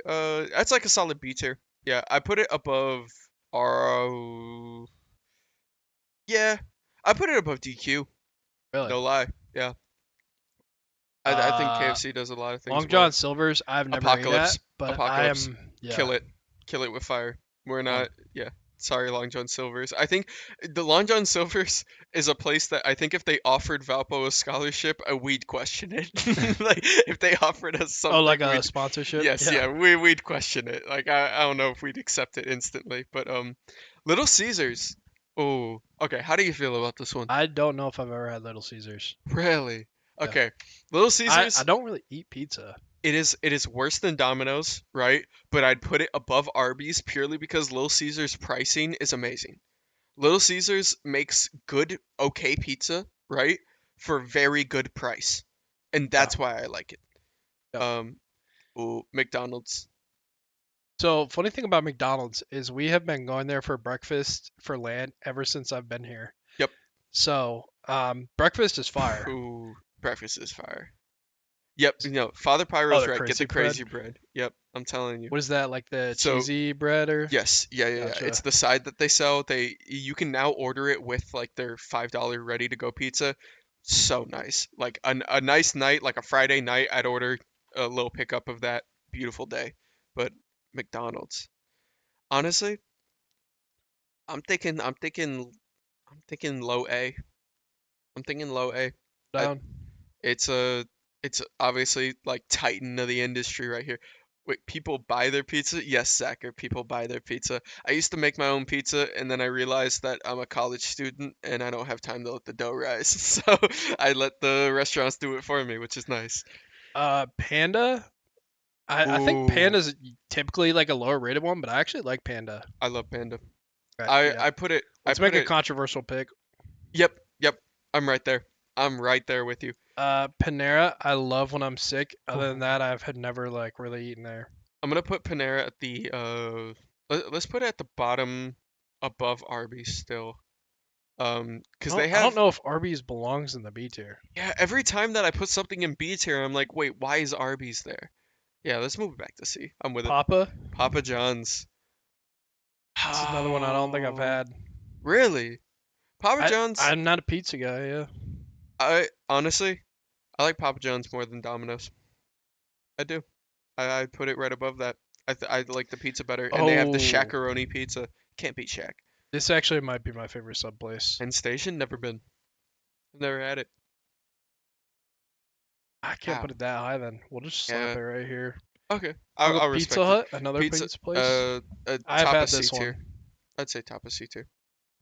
That's like a solid B tier. Yeah, I put it above R. Yeah, I put it above DQ. Really? No lie. Yeah, I think Uh, KFC does a lot of things Long well. John Silver's, I've never ate Apocalypse. at, but Apocalypse. I am Kill it with fire. We're Fun. not. Yeah. Sorry, Long John Silver's. I think the Long John Silver's is a place that I think if they offered Valpo a scholarship, we'd question it. Like if they offered us something, Oh, like a we'd- sponsorship? yes, yeah, we'd question it. Like I don't know if we'd accept it instantly, but Little Caesars. Oh, okay. How do you feel about this one? I don't know if I've ever had Little Caesars. Really? Yeah. Okay. Little Caesars. I don't really eat pizza. It is worse than Domino's, right? But I'd put it above Arby's purely because Little Caesars pricing is amazing. Little Caesars makes good, okay pizza, right? For very good price. and Yeah. that's why I like it. Yep. Ooh, McDonald's. So funny thing about McDonald's is we have been going there for breakfast for land ever since I've been here. Yep. So breakfast is fire. Ooh, breakfast is fire. Yep, Father Oh, Pyro's the right. Get crazy the bread. crazy bread. Yep, I'm telling you. What is that, like the So cheesy bread or? yes, yeah. Gotcha. It's the side that they sell. You can now order it with like their $5 ready to go pizza. So nice. Like a nice night, like a Friday night, I'd order a little pickup of that. Beautiful day. But McDonald's. Honestly, I'm thinking low A. I'm thinking low A. I, Down. it's a it's obviously like titan of the industry right here. Wait, people buy their pizza? Yes, Zachary, people buy their pizza. I used to make my own pizza, and then I realized that I'm a college student and I don't have time to let the dough rise. So I let the restaurants do it for me, which is nice. Panda. I think Ooh, Panda's typically like a lower rated one, but I actually like Panda. I love Panda. Right. I Yeah. I put it I Let's put make a it. controversial pick. Yep. I'm right there. I'm right there with you. Panera. I love when I'm sick. Other than Ooh. that, I've had never like really eaten there. I'm gonna put Panera at the let's put it at the bottom above Arby's still. Because they I don't have, know if Arby's belongs in the B tier. yeah, every time that I put something in B tier, I'm like, wait, why is Arby's there? Yeah, let's move it back to C. I'm with it. Papa. Papa John's. This is another one I don't think I've Oh, had. really? Papa John's? I'm not a pizza guy. Yeah. I honestly, I like Papa John's more than Domino's. I do. I put it right above that. I like the pizza better, and they have the Oh, Shaq-a-Roni pizza. Can't beat Shaq. this actually might be my favorite sub place. And Station, never been. Never had it. I can't Wow. put it that high. Then we'll just slap Yeah. it right here. Okay. I'll go I'll Pizza respect it. Hut, another Pizza. pizza place. I have Top had of C this tier. one. I'd say top of C tier.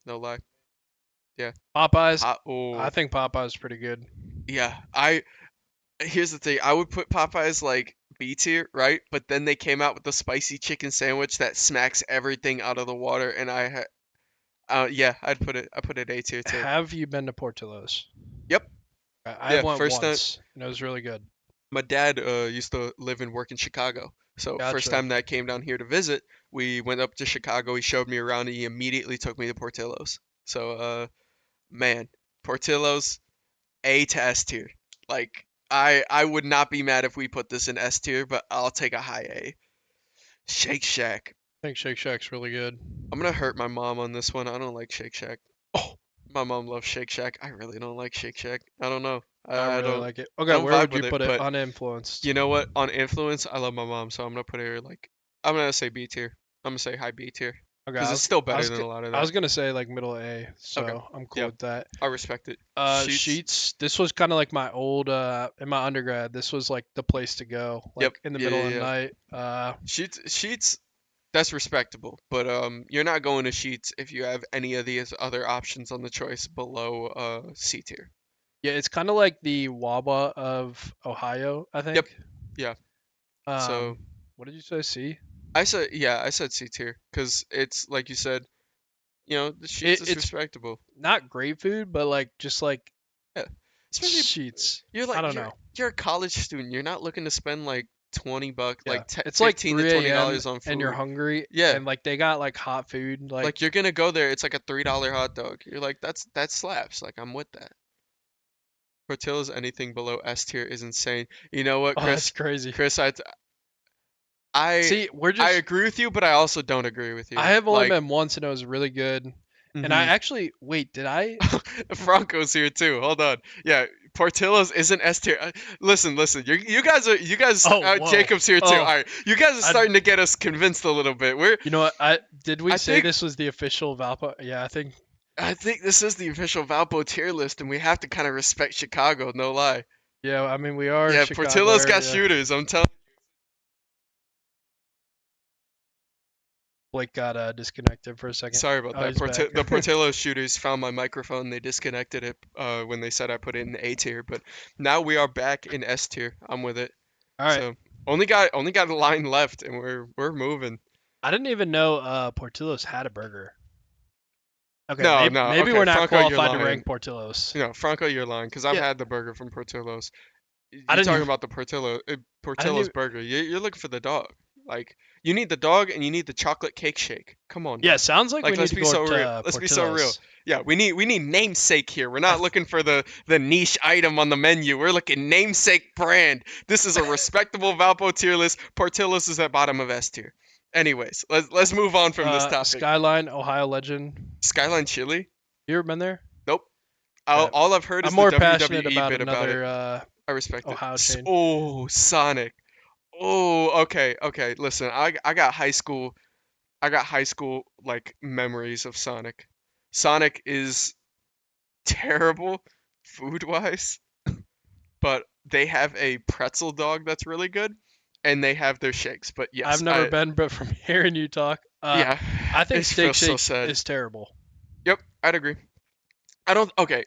No lie. Yeah. Popeyes. I Oh, think Popeyes is pretty good. yeah. Here's the thing. I would put Popeyes like B tier, right? But then they came out with the spicy chicken sandwich that smacks everything out of the water, and yeah, I put it A tier too. Have you been to Portillo's? Yep. I Yeah. went First time, once, and it was really good. my dad used to live and work in Chicago. So first Gotcha. time that I came down here to visit, we went up to Chicago. He showed me around, and he immediately took me to Portillo's. So man, Portillo's A to S tier. Like I would not be mad if we put this in S tier, but I'll take a high A. Shake Shack. I think Shake Shack's really good. I'm gonna hurt my mom on this one. I don't like Shake Shack. Oh, My mom loves Shake Shack. I really don't like Shake Shack. I don't know. I I really don't like it. I Okay, don't where vibe would you with it. put it? But Uninfluenced. you know what? On influence, I love my mom, so I'm gonna put her like I'm gonna say B tier. I'm gonna say high B tier Okay, because it's still better than a lot of I was that. gonna say like middle A, Okay. so I'm cool Yeah, with that. I respect it. Sheets. Sheets. This was kind of like my old in my undergrad. This was like the place to go, Yep. like in the Yeah, middle yeah, of the yeah. night. Sheets. That's respectable, but you're not going to Sheets if you have any of these other options on the choice below C tier. Yeah, it's kind of like the Wawa of Ohio, I Yep. think. Yeah. So Um, what did you say? C? I said C tier because it's like you said, the Sheets is It's respectable. not great food, but like just like Yeah. Especially sheets. you're I like don't know. you're a college student. You're not looking to spend like 20 bucks, Yeah, like it's like 15 to 3 a.m. $20 on and you're food. hungry, Yeah. and like they got like hot food. Like, Like you're gonna go there, it's like a $3 hot dog. You're like, that slaps. Like I'm with that. Portillo's anything below S tier is insane. You know what, oh, that's Chris? crazy. Chris, I See, we're I just. agree with you, but I also don't agree with I you. have only Like, been once, and it was really good. And I hmm actually wait. Did I? Franco's here too. Hold on. Yeah, Portillo's isn't S tier. Listen. You guys. Oh, whoa. Jacob's here too. All Oh, right, you guys are I. starting to get us convinced a little bit. You know what? I did we I say think this was the official Valpo? Yeah, I think. I think this is the official Valpo tier list, and we have to kind of respect Chicago. No lie. Yeah, I mean we are Yeah, Chicago Portillo's got area. shooters. I'm telling. Blake got disconnected for a second. Sorry about Oh, that. he's back. The Portillo shooters found my microphone. They disconnected it when they said I put it in A tier, but now we are back in S tier. I'm with it. All right. So only got a line left, and we're moving. I didn't even know Portillo's had a burger. Okay, No, maybe no. maybe Okay, we're not Franco, you're qualified to lying. rank Portillo's. No, Franco, you're lying because I've Yeah. had the burger from Portillo's. I you're didn't talking even. about the I didn't Portillo's even. burger. You're looking for the dog. Like you need the dog and you need the chocolate cake shake. Come on Yeah, now. sounds like we Like need let's to be go so real. to Let's be so real. Portillo's. Yeah, we need namesake here. We're I not looking for the niche item on the menu. We're looking namesake brand. This is a respectable Valpo tier list. Portillo's is at bottom of S tier. Anyways, let's move on from this topic. Skyline, Ohio Legend. Skyline Chili? You ever been there? Nope. Okay. All I've heard I'm is the more passionate WWE about bit about it. another I respect it. Ohio chain. Oh, Sonic. Oh, okay, okay. Listen, I got high school like memories of Sonic. Sonic is terrible food wise, but they have a pretzel dog that's really good, and they have their shakes. But I've yes, never been, but from hearing you talk, yeah, I think it Steak feels so Shake sad. is terrible. Yep, I'd agree. Okay.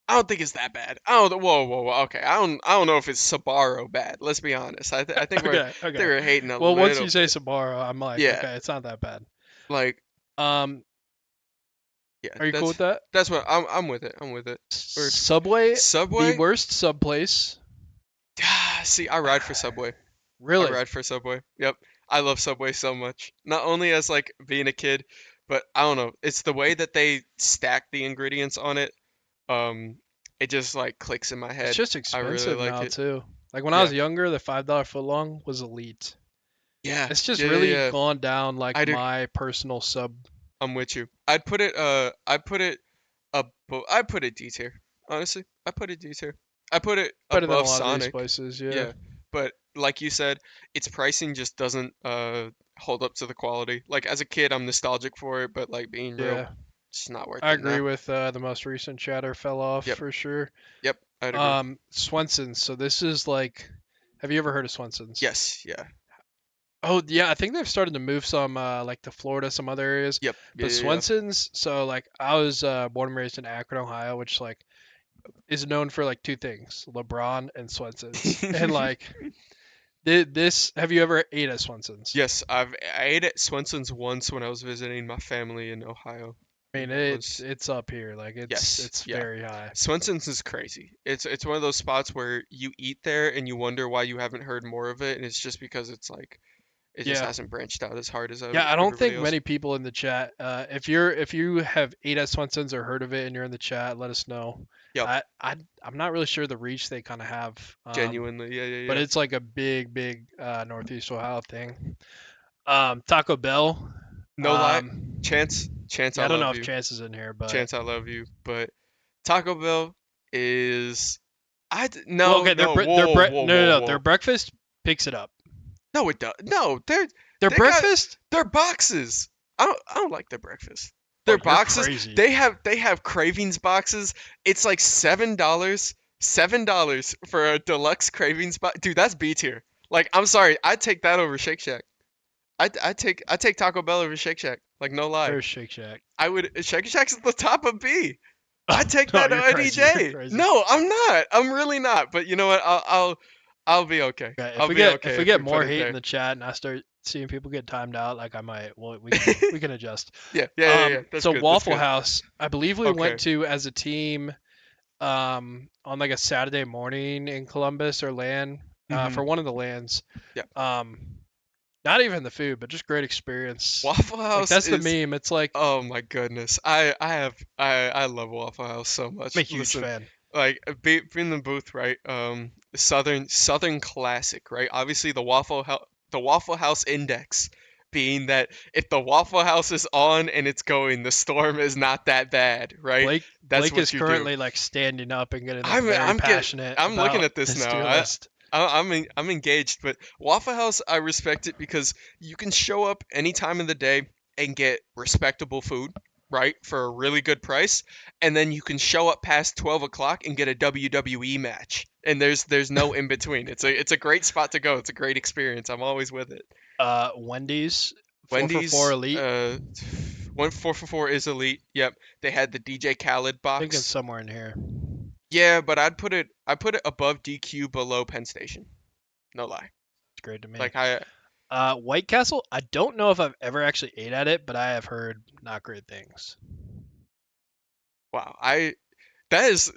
I don't think it's that bad. Whoa. Okay, I don't know if it's Sabaro bad. Let's be honest. I think Okay, they okay. were hating a Well, once little you say bit. Sabaro, I'm like, Yeah, okay, it's not that bad. like Um, yeah, are you cool with that? that's what I'm with it. I'm with it. Or Subway, the Subway? worst sub place. See, I ride for Subway. I Really? ride for Subway. Yep. I love Subway so much. Not only as like being a kid, but I don't know. It's the way that they stack the ingredients on it. Um, it just like clicks in my It's head. just I really expensive like now it. too. Like when I Yeah. was younger, the $5 footlong was elite. Yeah. It's just Yeah, yeah, really yeah. gone down like I do. my personal sub. I'm with you. I put it D tier. Honestly, I put it D tier. I put it Better than a above lot of these Sonic. places, yeah. Yeah, but like you said, its pricing just doesn't hold up to the quality. Like as a kid, I'm nostalgic for it, but like being real, Yeah. it's not worth I it agree now. with the most recent chatter fell off Yep, for sure. yep, I'd agree. Swenson's. So this is like, have you ever heard of Swenson's? Yes, yeah, Oh yeah, I think they've started to move some like to Florida, some other areas. yep, But yeah, Swenson's, so like I was born and raised in Akron, Ohia, which like is known for like two things, LeBron and Swenson's. And yeah. like this, have you ever ate at Swenson's? Yes, I ate at Swenson's once when I was visiting my family in Ohio, I mean, and that was it's up here, like yes, it's yeah. very high. Swenson's is crazy. It's one of those spots where you eat there and you wonder why you haven't heard more of it, and it's just because it's like it just Yeah. hasn't branched out as hard as Yeah, I don't everybody think else. many people in the chat. If you have ate at Swenson's or heard of it and you're in the chat, let us know. Yep, I'm not really sure the reach they kind of have, genuinely, yeah, but yeah, it's like a big Northeast Ohio thing. Taco Bell. no lie, Um, Chance, yeah, I I don't know love if you. Chance is in here, but Chance, I love you. But Taco Bell is well, no, okay, no, whoa, whoa, no, whoa, no, their whoa. breakfast picks it up. No, it does. No, Their they got breakfast? their boxes. I don't like their breakfast. Oh, Their you're boxes, crazy. they have cravings boxes. It's like $7 for a deluxe cravings box. Dude, that's B tier. Like, I'm sorry, I'd take that over Shake Shack. I take Taco Bell over Shake Shack. Like, no lie. Where's Shake Shack? I would Shake Shack's at the top of B. I take No, that you're any crazy. You're day. crazy. No, I'm not. I'm really not. But you know what? I'll be okay. Okay, I'll be if okay we if get we put more it hate in there. the chat and I start seeing people get timed out, like I might, well, we can adjust. Yeah. That's So good. That's Waffle good. House, I believe we went Okay. to as a team, on like a Saturday morning in Columbus or LAN, Mhm. for one of the LANs. Yeah. Not even the food, but just great experience. Waffle Like House that's the is meme. It's like oh my goodness. I love Waffle House so I'm a much. huge Listen, fan. like being in the booth, right? Southern classic, right? Obviously the Waffle House index being that if the Waffle House is on and it's going, the storm is not that bad, right? That's Blake is what you do. currently like standing up and getting like very I'm getting passionate I'm looking about at this this now. tier list. I'm engaged, but Waffle House I respect it because you can show up any time of the day and get respectable food, right, for a really good price, and then you can show up past 12 o'clock and get a WWE match, and there's no in between. It's a great spot to go. It's a great experience. I'm always with it. Wendy's 4 for 4 Wendy's, elite. 4 for 4 is elite. Yep, they had the DJ Khaled I think it's box. somewhere in here. Yeah, but I put it above DQ below Penn Station. No lie. It's great to me. Like I White Castle. I don't know if I've ever actually ate at it, but I have heard not great things. wow. That is,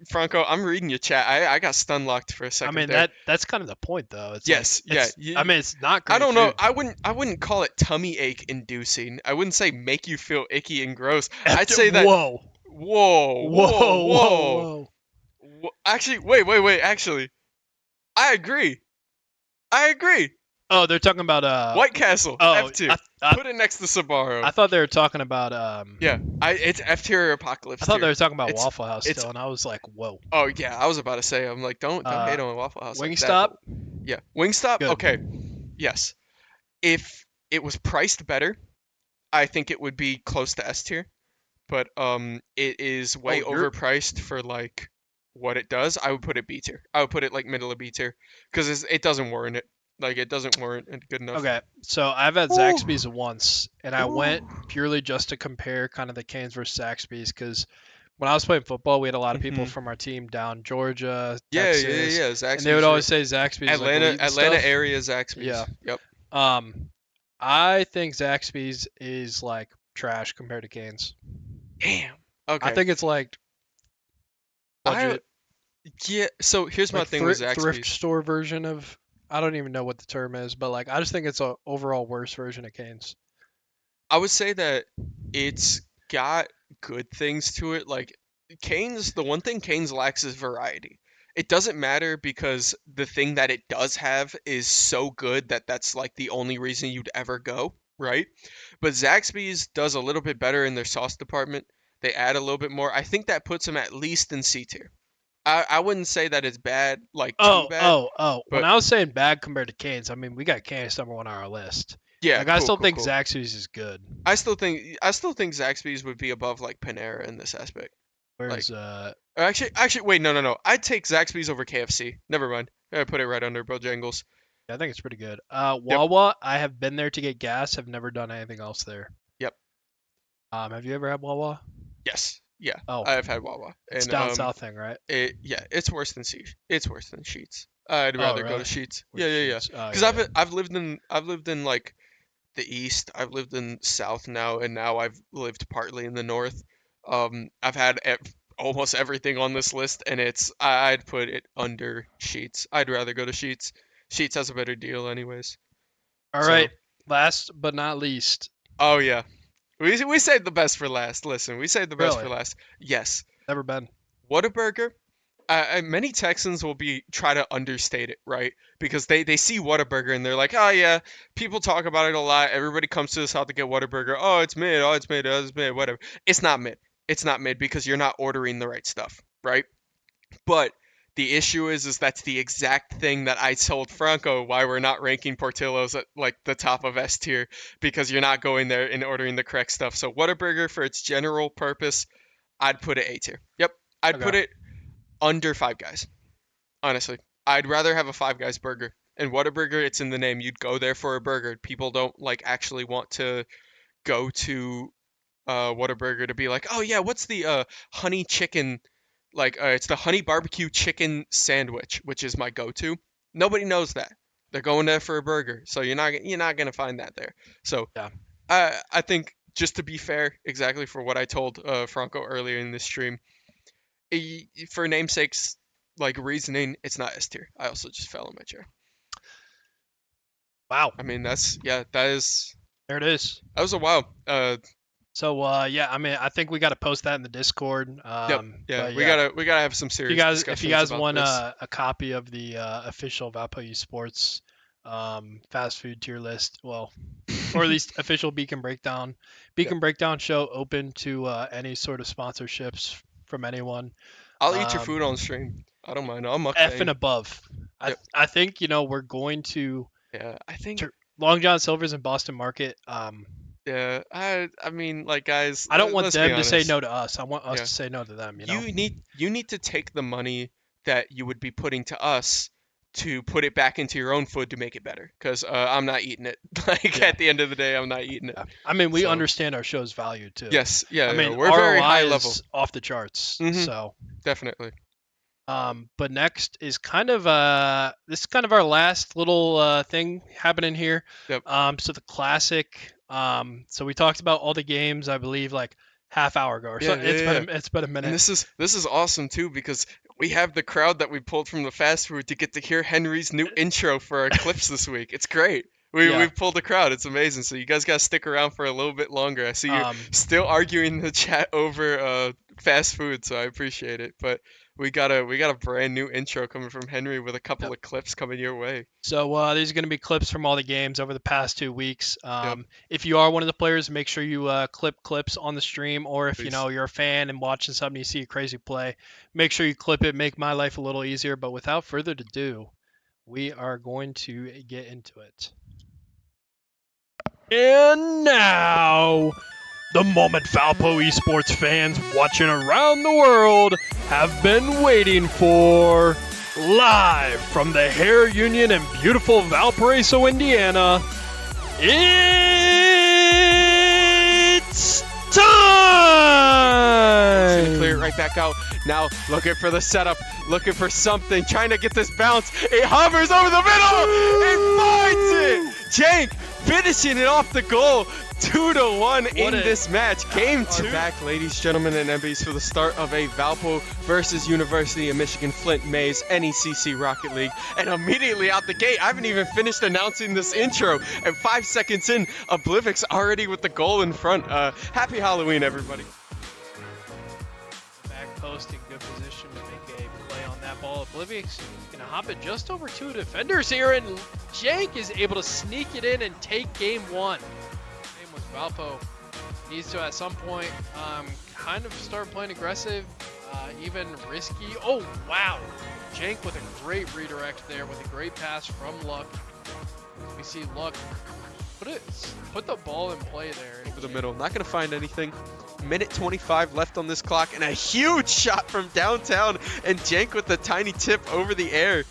Franco. I'm reading your chat. I got stun locked for a I second mean there. that's kind of the point though. It's like Yes, yeah. I mean it's not I great don't know. food. I wouldn't call it tummy ache inducing. I wouldn't say make you feel icky and gross. I'd say that. Whoa. Whoa, whoa, Whoa, whoa, whoa. whoa. Actually, wait. Actually, I agree. I agree. Oh, they're talking about White Castle, oh, F tier. Put it next to Sbarro. I thought they were talking about Yeah, it's F tier or Apocalypse I thought tier. they were talking about It's Waffle House it's still, and I was like, whoa. oh yeah, I was about to say, I'm like, don't hate on Waffle House like that. Wingstop, But yeah, Wingstop. good. Okay, yes. If it was priced better, I think it would be close to S tier. But it is way Oh, you're overpriced for like what it does. I would put it B tier. I would put it like middle of B tier because it doesn't warrant it. Like it doesn't warrant it good enough. okay. So I've had Ooh. Zaxby's once, and I went Ooh. purely just to compare kind of the Canes versus Zaxby's because when I was playing football, we had a lot of people Mhm. from our team down Georgia, Yeah, Texas, yeah. and they would Zaxby's always say Zaxby's like Atlanta, elite and Atlanta stuff. area Zaxby's. Yeah. Yep. I think Zaxby's is like trash compared to Canes. Damn. I Okay. think it's like I budget, yeah. So here's my like thing with thrift Zaxby's. store version of. I don't even know what the term is, but like I just think it's a overall worse version of Canes. I would say that it's got good things to it. Like Canes, the one thing Canes lacks is variety. It doesn't matter because the thing that it does have is so good that that's like the only reason you'd ever go, right? But Zaxby's does a little bit better in their sauce department. They add a little bit more. I think that puts them at least in C tier. I wouldn't say that it's bad, like too bad, Oh. When but I was saying bad compared to Canes, I mean we got Canes #1 on our list. yeah, Like I cool, still cool, think cool. Zaxby's is good. I still think Zaxby's would be above like Panera in this aspect. Like, Whereas actually, wait, no. I'd take Zaxby's over KFC. Never mind. I put it right under Bojangles. I think it's pretty good. Yep, Wawa, I have been there to get gas. Have never done anything else there. yep, Have you ever had Wawa? yes, yeah. Oh, I've had Wawa, it's and down south thing, right? it's worse than It's worse than Sheets. I'd Oh, rather go to really? Sheets. Where's Yeah. Sheets? Oh, Because yeah. I've lived in like the east. I've lived in south now, and now I've lived partly in the north. I've had almost everything on this list, and I'd put it under Sheets. I'd rather go to Sheets. Sheets has a better deal, anyways. All So, right. Last but not least, oh yeah, we saved the best for last. Listen, we saved the best for really, last. Yes, never been. Whataburger. Many Texans will try to understate it, right? Because they see Whataburger and they're like, oh yeah, people talk about it a lot. Everybody comes to this house to get Whataburger. Oh, it's mid. Oh, it's mid. Oh, it's mid. Whatever. It's not mid. It's not mid because you're not ordering the right stuff, right? But the issue is that's the exact thing that I told Franco why we're not ranking Portillo's at like the top of S tier because you're not going there and ordering the correct stuff. So Whataburger for its general purpose, I'd put it A tier. Yep, I'd put Okay. it under Five Guys. Honestly, I'd rather have a Five Guys burger. And Whataburger, it's in the name. You'd go there for a burger. People don't like actually want to go to Whataburger to be like, oh yeah, what's the honey chicken? Like it's the honey barbecue chicken sandwich, which is my go-to. Nobody knows that. They're going there for a burger, so you're not gonna find that there. So Yeah. I think just to be fair, exactly for what I told Franco earlier in this stream, for namesake's like reasoning, it's not S tier. I also just fell in my chair. Wow. I mean that There it is. was a wow. So yeah, I mean, I think we got to post that in the Discord. Yep. Yeah, But we yeah, gotta have some if you serious guys discussions about want this. a copy of the official Valpo Sports fast food tier list, well, or at least official Beacon Breakdown. Beacon Breakdown show open to any sort of sponsorships from anyone. I'll eat your food on Um, stream. I don't mind. I'll F and mukbang. above. Yep. I think we're going to Yeah, I think. Long John Silver's in Boston Market. Yeah, I mean, like guys, I don't want let's be them to say honest. no to us. I want us Yeah, to say no to them. you need to take the money that you would be putting to us to put it back into your own food to make it better. Cause I'm not eating it. Like Yeah. at the end of the day, I'm not eating it. Yeah. I mean, we So understand our show's value too. yes, yeah, I mean, we're very high ROI level. is off the charts. Mhm. So, Definitely. but next is kind of this is kind of our last little thing happening here. Yep. So the classic. So we talked about all the games. I believe like half hour ago or Yeah, so. yeah, It's been a And minute. this is awesome too because we have the crowd that we pulled from the fast food to get to hear Henry's new intro for our clips this week. It's great. Yeah. We've pulled the crowd. It's amazing. So you guys gotta stick around for a little bit longer. I see you're still arguing in the chat over fast food, so I appreciate it. But we got a brand new intro coming from Henry with a couple of clips coming your way. So these are going to be clips from all the games over the past 2 weeks. Yep. If you are one of the players, make sure you clip clips on the stream, or if Please. you're a fan and watching something, you see a crazy play, make sure you clip it. Make my life a little easier. But without further ado, we are going to get into it. And now, the moment Valpo esports fans watching around the world have been waiting for. Live from the Hair Union in beautiful Valparaiso, Indiana, it's time! Gonna clear it right back out. Now looking for the setup, looking for something, trying to get this bounce. It hovers over the middle and finds it! Jank finishing it off the goal. 2-1 in this match. Game 2. Back, ladies, gentlemen, and MBs, for the start of a Valpo versus University of Michigan Flint Mays NECC Rocket League. And immediately out the gate, I haven't even finished announcing this intro. And 5 seconds in, Oblivix already with the goal in front. Happy Halloween, everybody. Back post in good position to make a play on that ball. Oblivix gonna hop it just over 2 defenders here, and Jank is able to sneak it in and take game 1. Valpo needs to at some point kind of start playing aggressive, even risky. Oh wow, Jank with a great redirect there with a great pass from Luck. We see Luck put the ball in play there over the middle. Not gonna find anything. Minute 25 left on this clock, and a huge shot from downtown, and Jank with the tiny tip over the air.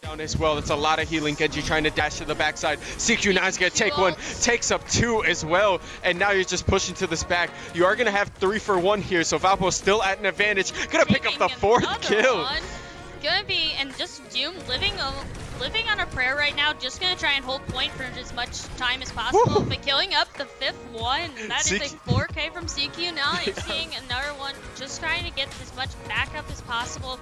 Down as well. That's a lot of healing. Genji trying to dash to the backside. CQ9's gonna take one, takes up 2 as well, and now you're just pushing to this back. You are gonna have 3 for 1 here, so Valpo still at an advantage. Gonna pick up the 4th kill. Gonna be, and just Doom living on a prayer right now, just gonna try and hold point for as much time as possible, but killing up the 5th one. That is a 4K from CQ9, seeing another one, just trying to get as much backup as possible.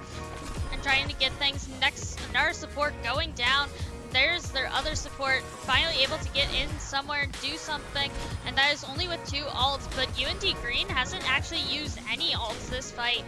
And trying to get things next, another support going down. There's their other support finally able to get in somewhere and do something, and that is only with 2 ults, but UND Green hasn't actually used any ults this fight.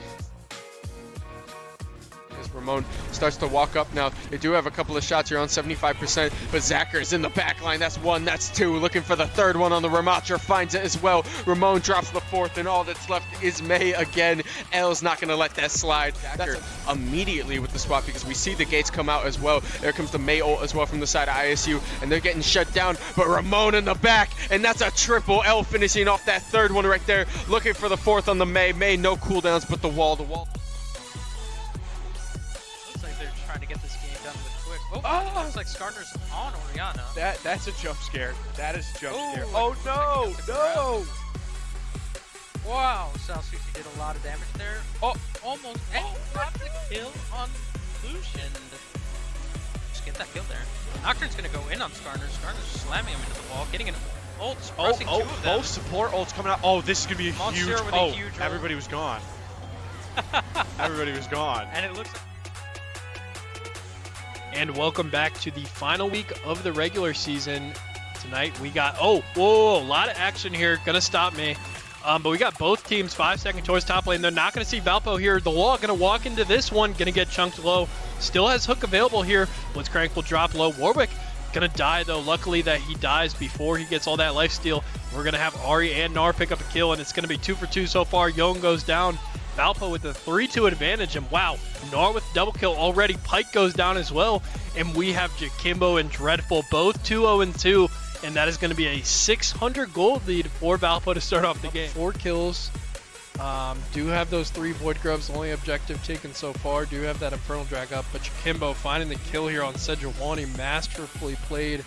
As Ramon starts to walk up now, they do have a couple of shots. You're on 75%, but Zacher is in the back line. That's 1, that's 2. Looking for the 3rd one on the Ramatra, finds it as well. Ramon drops the 4th, and all that's left is May again. L's not going to let that slide. Zacher immediately with the swap because we see the gates come out as well. There comes the May ult as well from the side of ISU, and they're getting shut down, but Ramon in the back, and that's a triple L finishing off that 3rd one right there. Looking for the 4th on the May. May, no cooldowns, but the wall. Trying to get this game done with quick. Oh, looks like Skarner's on Oriana. That's a jump scare. That is a jump scare. Oh, Oh no, no! Wow, South can get a lot of damage there. Oh, almost. And dropped the kill on Lucian. Just get that kill there. Nocturne's gonna go in on Skarner. Skarner's slamming him into the wall, getting an ult, pressing 2 of them. Both support ults coming out. Oh, this is gonna be a Monsieur huge. with a huge ult. Everybody was gone. Everybody was gone. And it looks like And welcome back to the final week of the regular season. Tonight we got, a lot of action here. Gonna stop me. But we got both teams 5 second towards top lane. They're not gonna see Valpo here. The wall gonna walk into this one, gonna get chunked low. Still has hook available here. Blitzcrank will drop low. Warwick gonna die though. Luckily that he dies before he gets all that lifesteal. We're gonna have Ari and Nar pick up a kill, and it's gonna be 2 for 2 so far. Young goes down. Valpo with a 3-2 advantage, and wow, Nar with double kill already. Pike goes down as well, and we have Jakimbo and Dreadful both 2-0-2, and that is going to be a 600 gold lead for Valpo to start off the game. 4 kills. Do have those 3 Void Grubs, only objective taken so far. Do have that Infernal Drag up, but Jakimbo finding the kill here on Sejuani, masterfully played.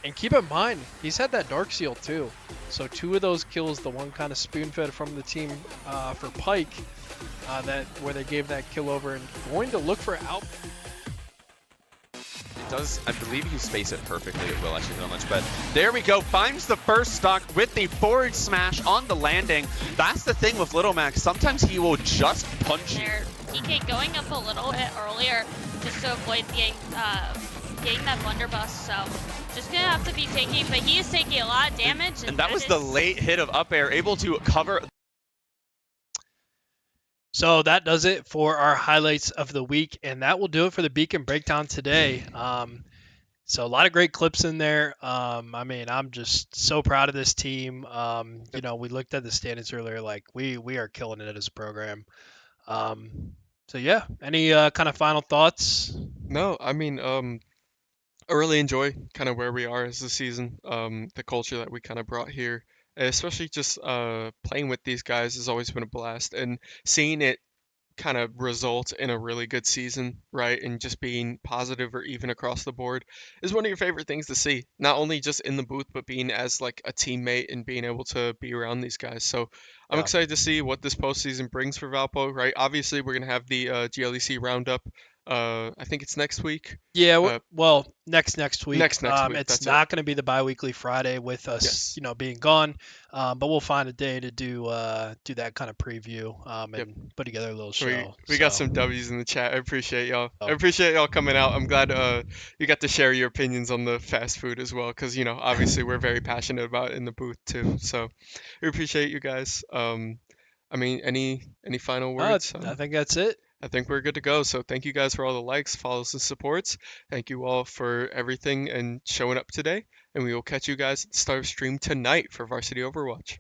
And keep in mind, he's had that Dark Seal too. So 2 of those kills, the one kind of spoon-fed from the team for Pike, where they gave that kill over, and going to look for out. does, I believe you space it perfectly, it will actually hit on ledge. But there we go, finds the first stock with the forward smash on the landing. That's the thing with Little Mac, sometimes he will just punch you. There, DK going up a little bit earlier just to avoid getting that blunderbuss, so just gonna have to be taking, but he is taking a lot of damage. And that was the late hit of up air, able to cover. So that does it for our highlights of the week, and that will do it for the Beacon Breakdown today. So a lot of great clips in there. I mean, I'm just so proud of this team. You know, we looked at the standings earlier, like we are killing it as a program. So yeah, any kind of final thoughts? No, I mean, I really enjoy kind of where we are as a season. The culture that we kind of brought here, especially just playing with these guys has always been a blast, and seeing it kind of result in a really good season, right? And just being positive or even across the board is one of your favorite things to see. Not only just in the booth, but being as like a teammate and being able to be around these guys. So I'm Yeah. excited to see what this postseason brings for Valpo, right? Obviously, we're gonna have the GLEC roundup. I think it's next week. Yeah, Uh, well, next week. Next week, It's that's not going to be the bi-weekly Friday with us, Yes. you know, being gone. But we'll find a day to do that kind of preview and Yep. put together a little We show. we got So, some W's in the chat. I appreciate y'all. I Oh. appreciate y'all coming out. I'm glad you got to share your opinions on the fast food as well, because you know obviously we're very passionate about it in the booth too. So we appreciate you guys. I mean, any final words? I think that's it. I think we're good to go. So thank you guys for all the likes, follows, and supports. Thank you all for everything and showing up today. And we will catch you guys at the start of stream tonight for Varsity Overwatch.